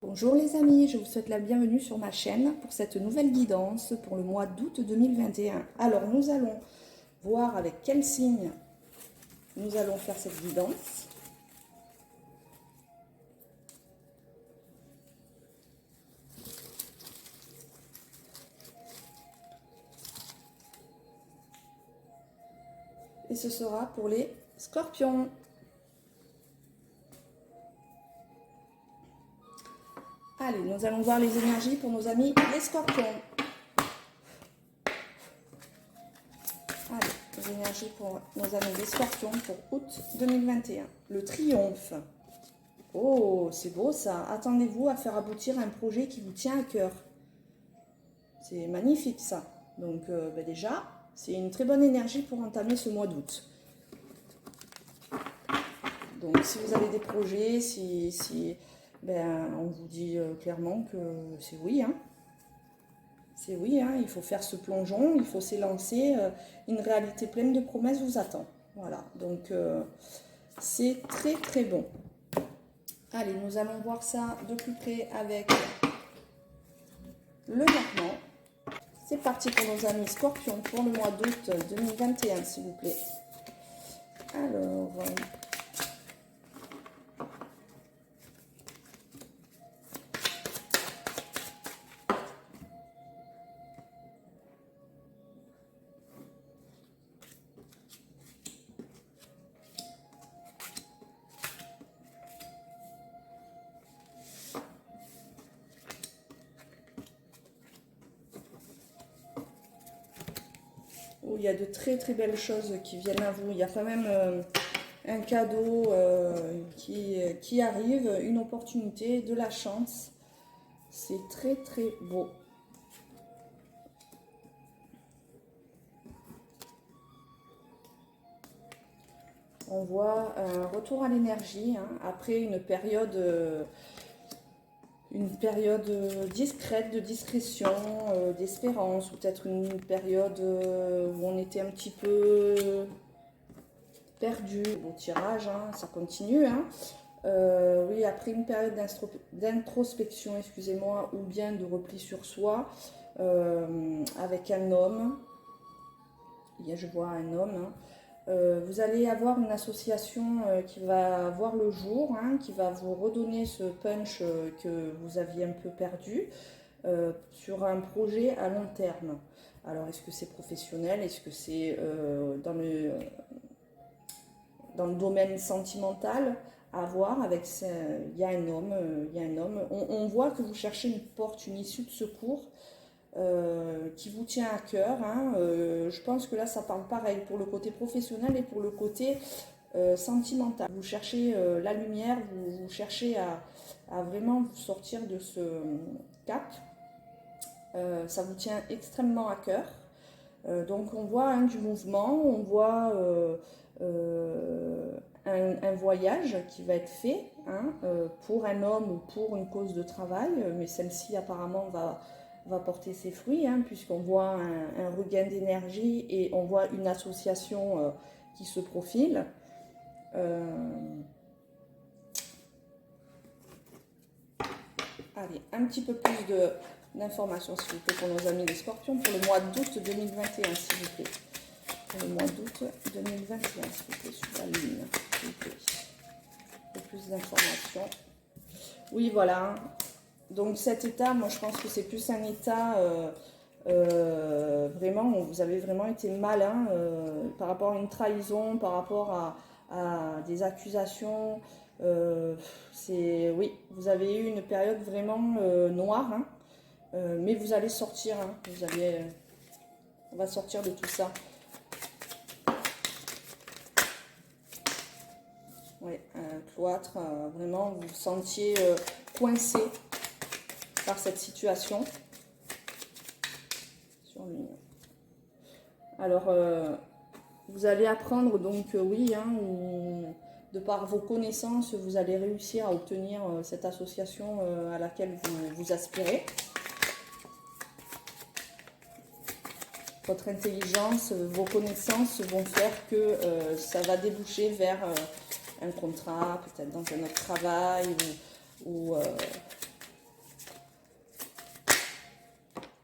Bonjour les amis, je vous souhaite la bienvenue sur ma chaîne pour cette nouvelle guidance pour le mois d'août 2021. Alors nous allons voir avec quel signe nous allons faire cette guidance. Et ce sera pour les scorpions. Allez, nous allons voir les énergies pour nos amis les scorpions. Allez, les énergies pour nos amis les scorpions pour août 2021. Le triomphe. Oh, c'est beau ça. Attendez-vous à faire aboutir un projet qui vous tient à cœur. C'est magnifique ça. Donc déjà, c'est une très bonne énergie pour entamer ce mois d'août. Donc si vous avez des projets, on vous dit clairement que c'est oui. Hein. C'est oui, hein, il faut faire ce plongeon, il faut s'élancer. Une réalité pleine de promesses vous attend. Voilà, donc c'est très très bon. Allez, nous allons voir ça de plus près avec le garnement. C'est parti pour nos amis scorpions pour le mois d'août 2021, s'il vous plaît. Alors... où il y a de très très belles choses qui viennent à vous. Il y a quand même un cadeau qui arrive, une opportunité, de la chance. C'est très très beau. On voit un retour à l'énergie hein, après une période discrète, de discrétion, d'espérance, ou peut-être une période où on était un petit peu perdu. Bon tirage, hein, ça continue. Hein. Oui, après une période d'introspection, excusez-moi, ou bien de repli sur soi, avec un homme. Je vois un homme. Hein. Vous allez avoir une association qui va voir le jour, hein, qui va vous redonner ce punch que vous aviez un peu perdu sur un projet à long terme. Alors, est-ce que c'est professionnel? Est-ce que c'est dans le domaine sentimental? À voir avec... Il y a un homme, On voit que vous cherchez une porte, une issue de secours. Qui vous tient à cœur. Hein. Je pense que là, ça parle pareil pour le côté professionnel et pour le côté sentimental. Vous cherchez la lumière, vous cherchez à vraiment vous sortir de ce cap. Ça vous tient extrêmement à cœur. Donc, on voit hein, du mouvement, on voit un voyage qui va être fait hein, pour un homme ou pour une cause de travail, mais celle-ci apparemment va porter ses fruits, hein, puisqu'on voit un regain d'énergie et on voit une association qui se profile. Allez, un petit peu plus d'informations, s'il vous plaît, pour nos amis les scorpions, pour le mois d'août 2021, s'il vous plaît. Pour le mois d'août 2021, s'il vous plaît, sur la lune, s'il vous plaît. Un peu plus d'informations. Oui, voilà. Donc cet état, moi je pense que c'est plus un état vraiment où vous avez vraiment été malin par rapport à une trahison, par rapport à des accusations. Oui, vous avez eu une période vraiment noire, hein, mais vous allez sortir. Hein, on va sortir de tout ça. Oui, un cloître, vraiment vous vous sentiez coincé par cette situation. Alors, vous allez apprendre donc, oui, hein, de par vos connaissances, vous allez réussir à obtenir cette association à laquelle vous aspirez. Votre intelligence, vos connaissances vont faire que ça va déboucher vers un contrat, peut-être dans un autre travail, ou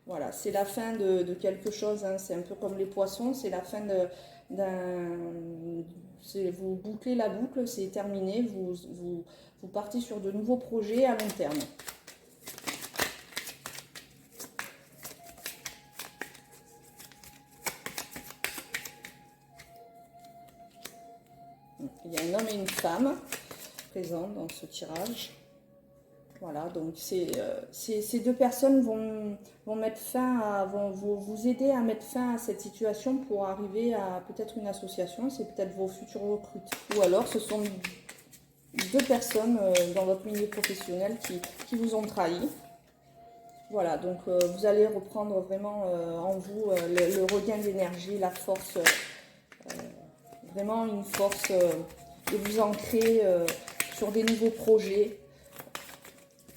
Voilà, c'est la fin de quelque chose, hein. C'est un peu comme les poissons, c'est la fin d'un... Vous bouclez la boucle, c'est terminé, vous partez sur de nouveaux projets à long terme. Il y a un homme et une femme présents dans ce tirage. Voilà, donc ces deux personnes vont mettre fin vont vous aider à mettre fin à cette situation pour arriver à peut-être une association. C'est peut-être vos futurs recrues. Ou alors ce sont deux personnes dans votre milieu professionnel qui vous ont trahi. Voilà, donc vous allez reprendre vraiment en vous le regain d'énergie, la force, vraiment une force de vous ancrer sur des nouveaux projets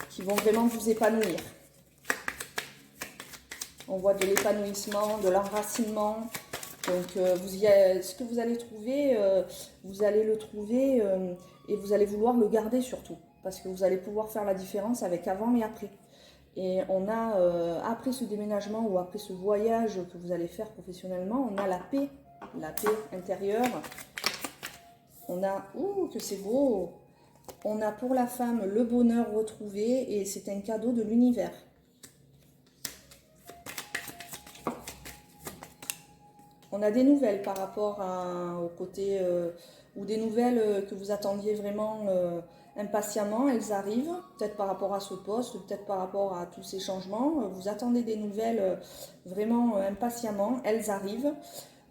qui vont vraiment vous épanouir. On voit de l'épanouissement, de l'enracinement. Donc ce que vous allez trouver, vous allez le trouver et vous allez vouloir le garder surtout. Parce que vous allez pouvoir faire la différence avec avant et après. Et on a, après ce déménagement ou après ce voyage que vous allez faire professionnellement, on a la paix intérieure. On a, ouh, que c'est beau! On a pour la femme le bonheur retrouvé et c'est un cadeau de l'univers. On a des nouvelles par rapport au côté, ou des nouvelles que vous attendiez vraiment impatiemment, elles arrivent, peut-être par rapport à ce poste, peut-être par rapport à tous ces changements. Vous attendez des nouvelles vraiment impatiemment, elles arrivent.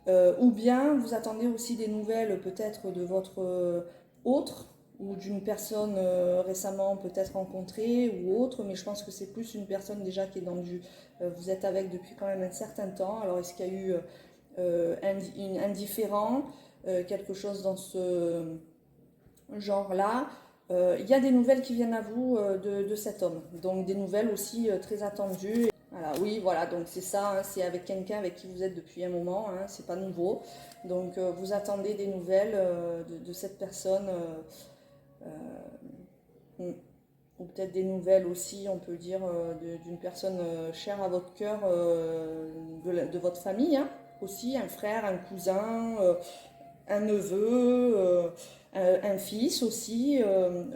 Ou bien vous attendez aussi des nouvelles peut-être de votre autre, ou d'une personne récemment peut-être rencontrée ou autre, mais je pense que c'est plus une personne déjà qui est dans du... vous êtes avec depuis quand même un certain temps, alors est-ce qu'il y a eu un différend, quelque chose dans ce genre-là. Il y a des nouvelles qui viennent à vous de cet homme, donc des nouvelles aussi très attendues. Voilà, oui, voilà, donc c'est ça, hein, c'est avec quelqu'un avec qui vous êtes depuis un moment, hein, c'est pas nouveau. Donc vous attendez des nouvelles de cette personne, ou peut-être des nouvelles aussi, on peut dire, d'une personne chère à votre cœur, de votre famille, hein, aussi, un frère, un cousin, un neveu, un fils aussi.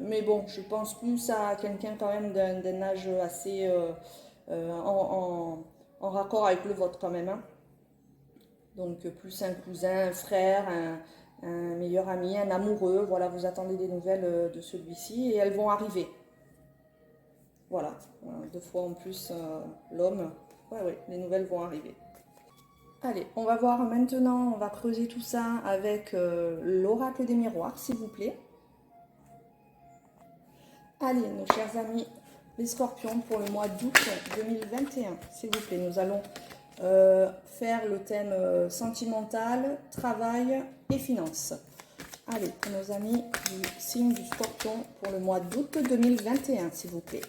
Mais bon, je pense plus à quelqu'un quand même d'un âge assez en raccord avec le vôtre quand même, hein. Donc plus un cousin, un frère, un meilleur ami, un amoureux. Voilà, vous attendez des nouvelles de celui-ci et elles vont arriver. Voilà, deux fois en plus l'homme. Ouais, les nouvelles vont arriver. Allez, on va voir maintenant, on va creuser tout ça avec l'oracle des miroirs, s'il vous plaît. Allez, nos chers amis, les scorpions, pour le mois d'août 2021, s'il vous plaît, nous allons faire le thème sentimental, travail et finances. Allez, pour nos amis du signe du scorpion, pour le mois d'août 2021, s'il vous plaît.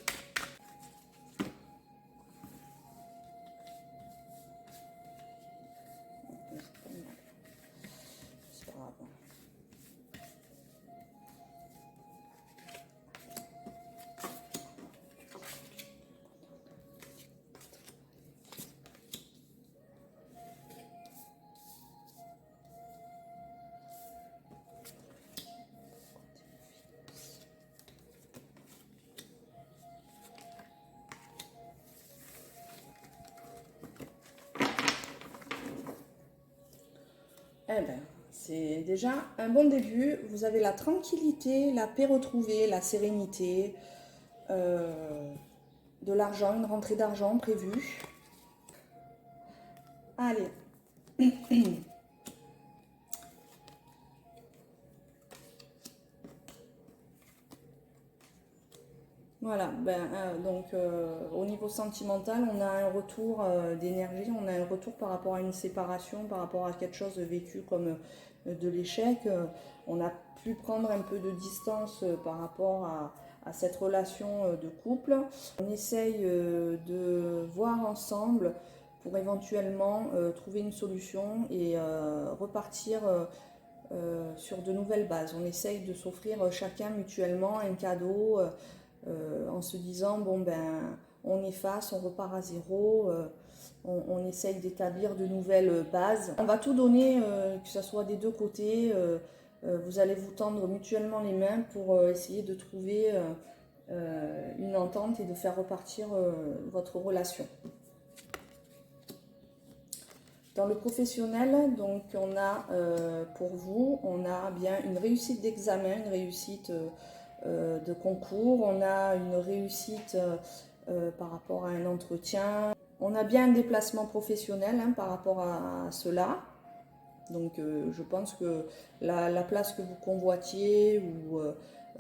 Eh bien, c'est déjà un bon début. Vous avez la tranquillité, la paix retrouvée, la sérénité, de l'argent, une rentrée d'argent prévue. Allez. Voilà, donc au niveau sentimental, on a un retour d'énergie, on a un retour par rapport à une séparation, par rapport à quelque chose de vécu comme de l'échec. On a pu prendre un peu de distance par rapport à cette relation de couple. On essaye de voir ensemble pour éventuellement trouver une solution et repartir sur de nouvelles bases. On essaye de s'offrir chacun mutuellement un cadeau. En se disant bon ben on efface, on repart à zéro, on essaye d'établir de nouvelles bases. On va tout donner, que ce soit des deux côtés. Vous allez vous tendre mutuellement les mains pour essayer de trouver une entente et de faire repartir votre relation. Dans le professionnel, donc on a pour vous, on a bien une réussite d'examen, une réussite de concours, on a une réussite par rapport à un entretien. On a bien un déplacement professionnel hein, par rapport à cela. Donc je pense que la place que vous convoitiez ou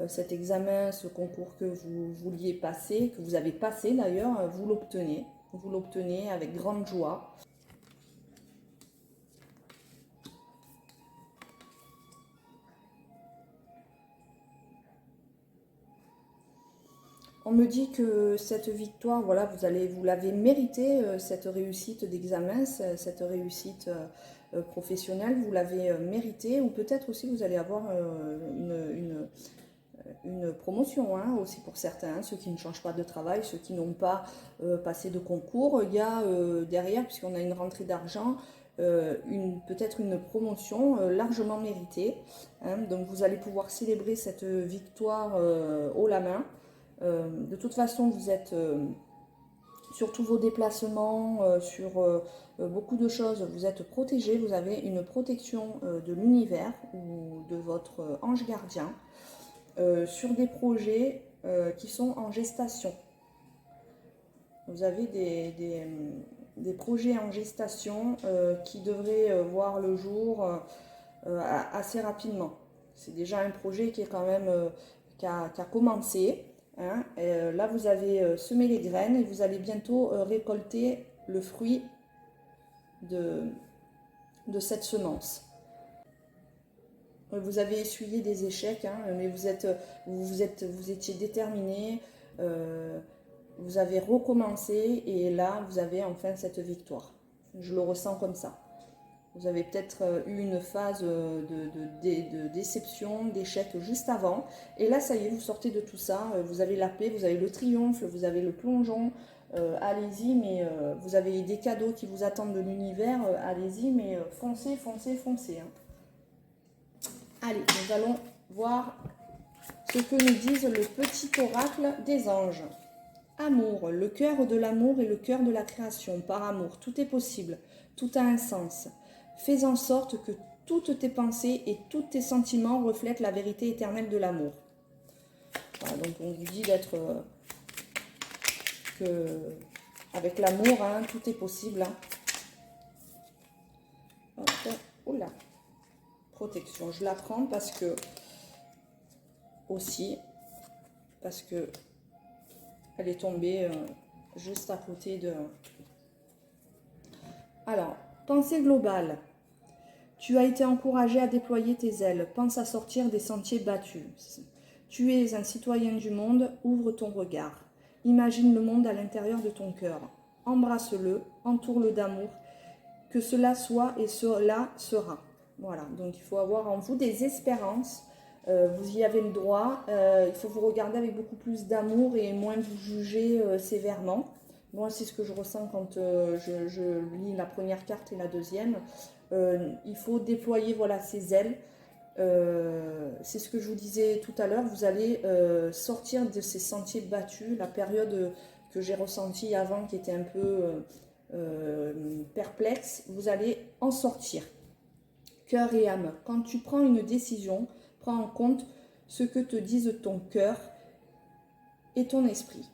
cet examen, ce concours que vous vouliez passer, que vous avez passé d'ailleurs, vous l'obtenez. Vous l'obtenez avec grande joie. On me dit que cette victoire, voilà, vous l'avez méritée, cette réussite d'examen, cette réussite professionnelle, vous l'avez méritée, ou peut-être aussi vous allez avoir une promotion, hein, aussi pour certains, ceux qui ne changent pas de travail, ceux qui n'ont pas passé de concours. Il y a derrière, puisqu'on a une rentrée d'argent, peut-être une promotion largement méritée. Hein, donc vous allez pouvoir célébrer cette victoire haut la main. De toute façon, vous êtes sur tous vos déplacements, sur beaucoup de choses, vous êtes protégé, vous avez une protection de l'univers ou de votre ange gardien sur des projets qui sont en gestation. Vous avez des projets en gestation qui devraient voir le jour assez rapidement. C'est déjà un projet qui est quand même qui a commencé. Hein, là, vous avez semé les graines et vous allez bientôt récolter le fruit de cette semence. Vous avez essuyé des échecs, hein, mais vous étiez déterminé, vous avez recommencé et là, vous avez enfin cette victoire. Je le ressens comme ça. Vous avez peut-être eu une phase de déception, d'échec juste avant. Et là, ça y est, vous sortez de tout ça. Vous avez la paix, vous avez le triomphe, vous avez le plongeon. Allez-y, mais vous avez des cadeaux qui vous attendent de l'univers. Allez-y, mais foncez, foncez, foncez. Hein. Allez, nous allons voir ce que nous disent le petit oracle des anges. Amour, le cœur de l'amour et le cœur de la création. Par amour, tout est possible, tout a un sens. Fais en sorte que toutes tes pensées et tous tes sentiments reflètent la vérité éternelle de l'amour. Voilà, donc on vous dit d'être avec l'amour, hein, tout est possible. Hein. Oula, protection, je la prends parce que elle est tombée juste à côté de... Alors, pensée globale. Tu as été encouragé à déployer tes ailes. Pense à sortir des sentiers battus. Tu es un citoyen du monde. Ouvre ton regard. Imagine le monde à l'intérieur de ton cœur. Embrasse-le, entoure-le d'amour. Que cela soit et cela sera. Voilà, donc il faut avoir en vous des espérances. Vous y avez le droit. Il faut vous regarder avec beaucoup plus d'amour et moins vous juger sévèrement. Moi, c'est ce que je ressens quand je lis la première carte et la deuxième. Il faut déployer voilà, ses ailes. C'est ce que je vous disais tout à l'heure. Vous allez sortir de ces sentiers battus. La période que j'ai ressentie avant qui était un peu perplexe, vous allez en sortir. Cœur et âme. Quand tu prends une décision, prends en compte ce que te disent ton cœur et ton esprit.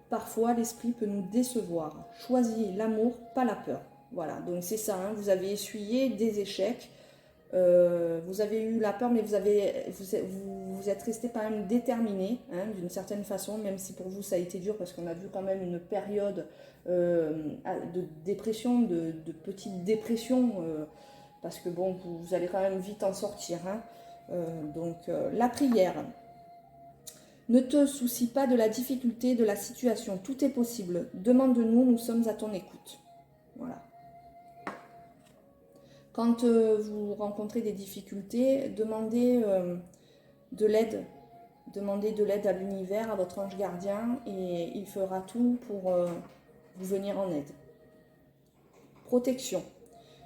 Parfois, l'esprit peut nous décevoir. Choisis l'amour, pas la peur. Voilà, donc c'est ça, hein, vous avez essuyé des échecs, vous avez eu la peur, mais vous êtes resté quand même déterminé, hein, d'une certaine façon, même si pour vous ça a été dur, parce qu'on a vu quand même une période de dépression, de petite dépression, parce que bon, vous allez quand même vite en sortir. Hein. La prière. Ne te soucie pas de la difficulté, de la situation, tout est possible. Demande-nous, nous sommes à ton écoute. Voilà. Quand vous rencontrez des difficultés, demandez de l'aide. Demandez de l'aide à l'univers, à votre ange gardien, et il fera tout pour vous venir en aide. protection.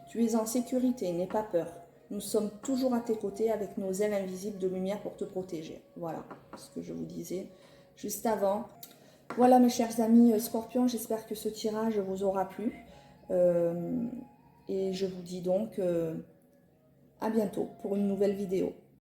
Tu es en sécurité, n'aie pas peur. Nous sommes toujours à tes côtés avec nos ailes invisibles de lumière pour te protéger. Voilà ce que je vous disais juste avant. Voilà mes chers amis Scorpions, j'espère que ce tirage vous aura plu. Et je vous dis donc à bientôt pour une nouvelle vidéo.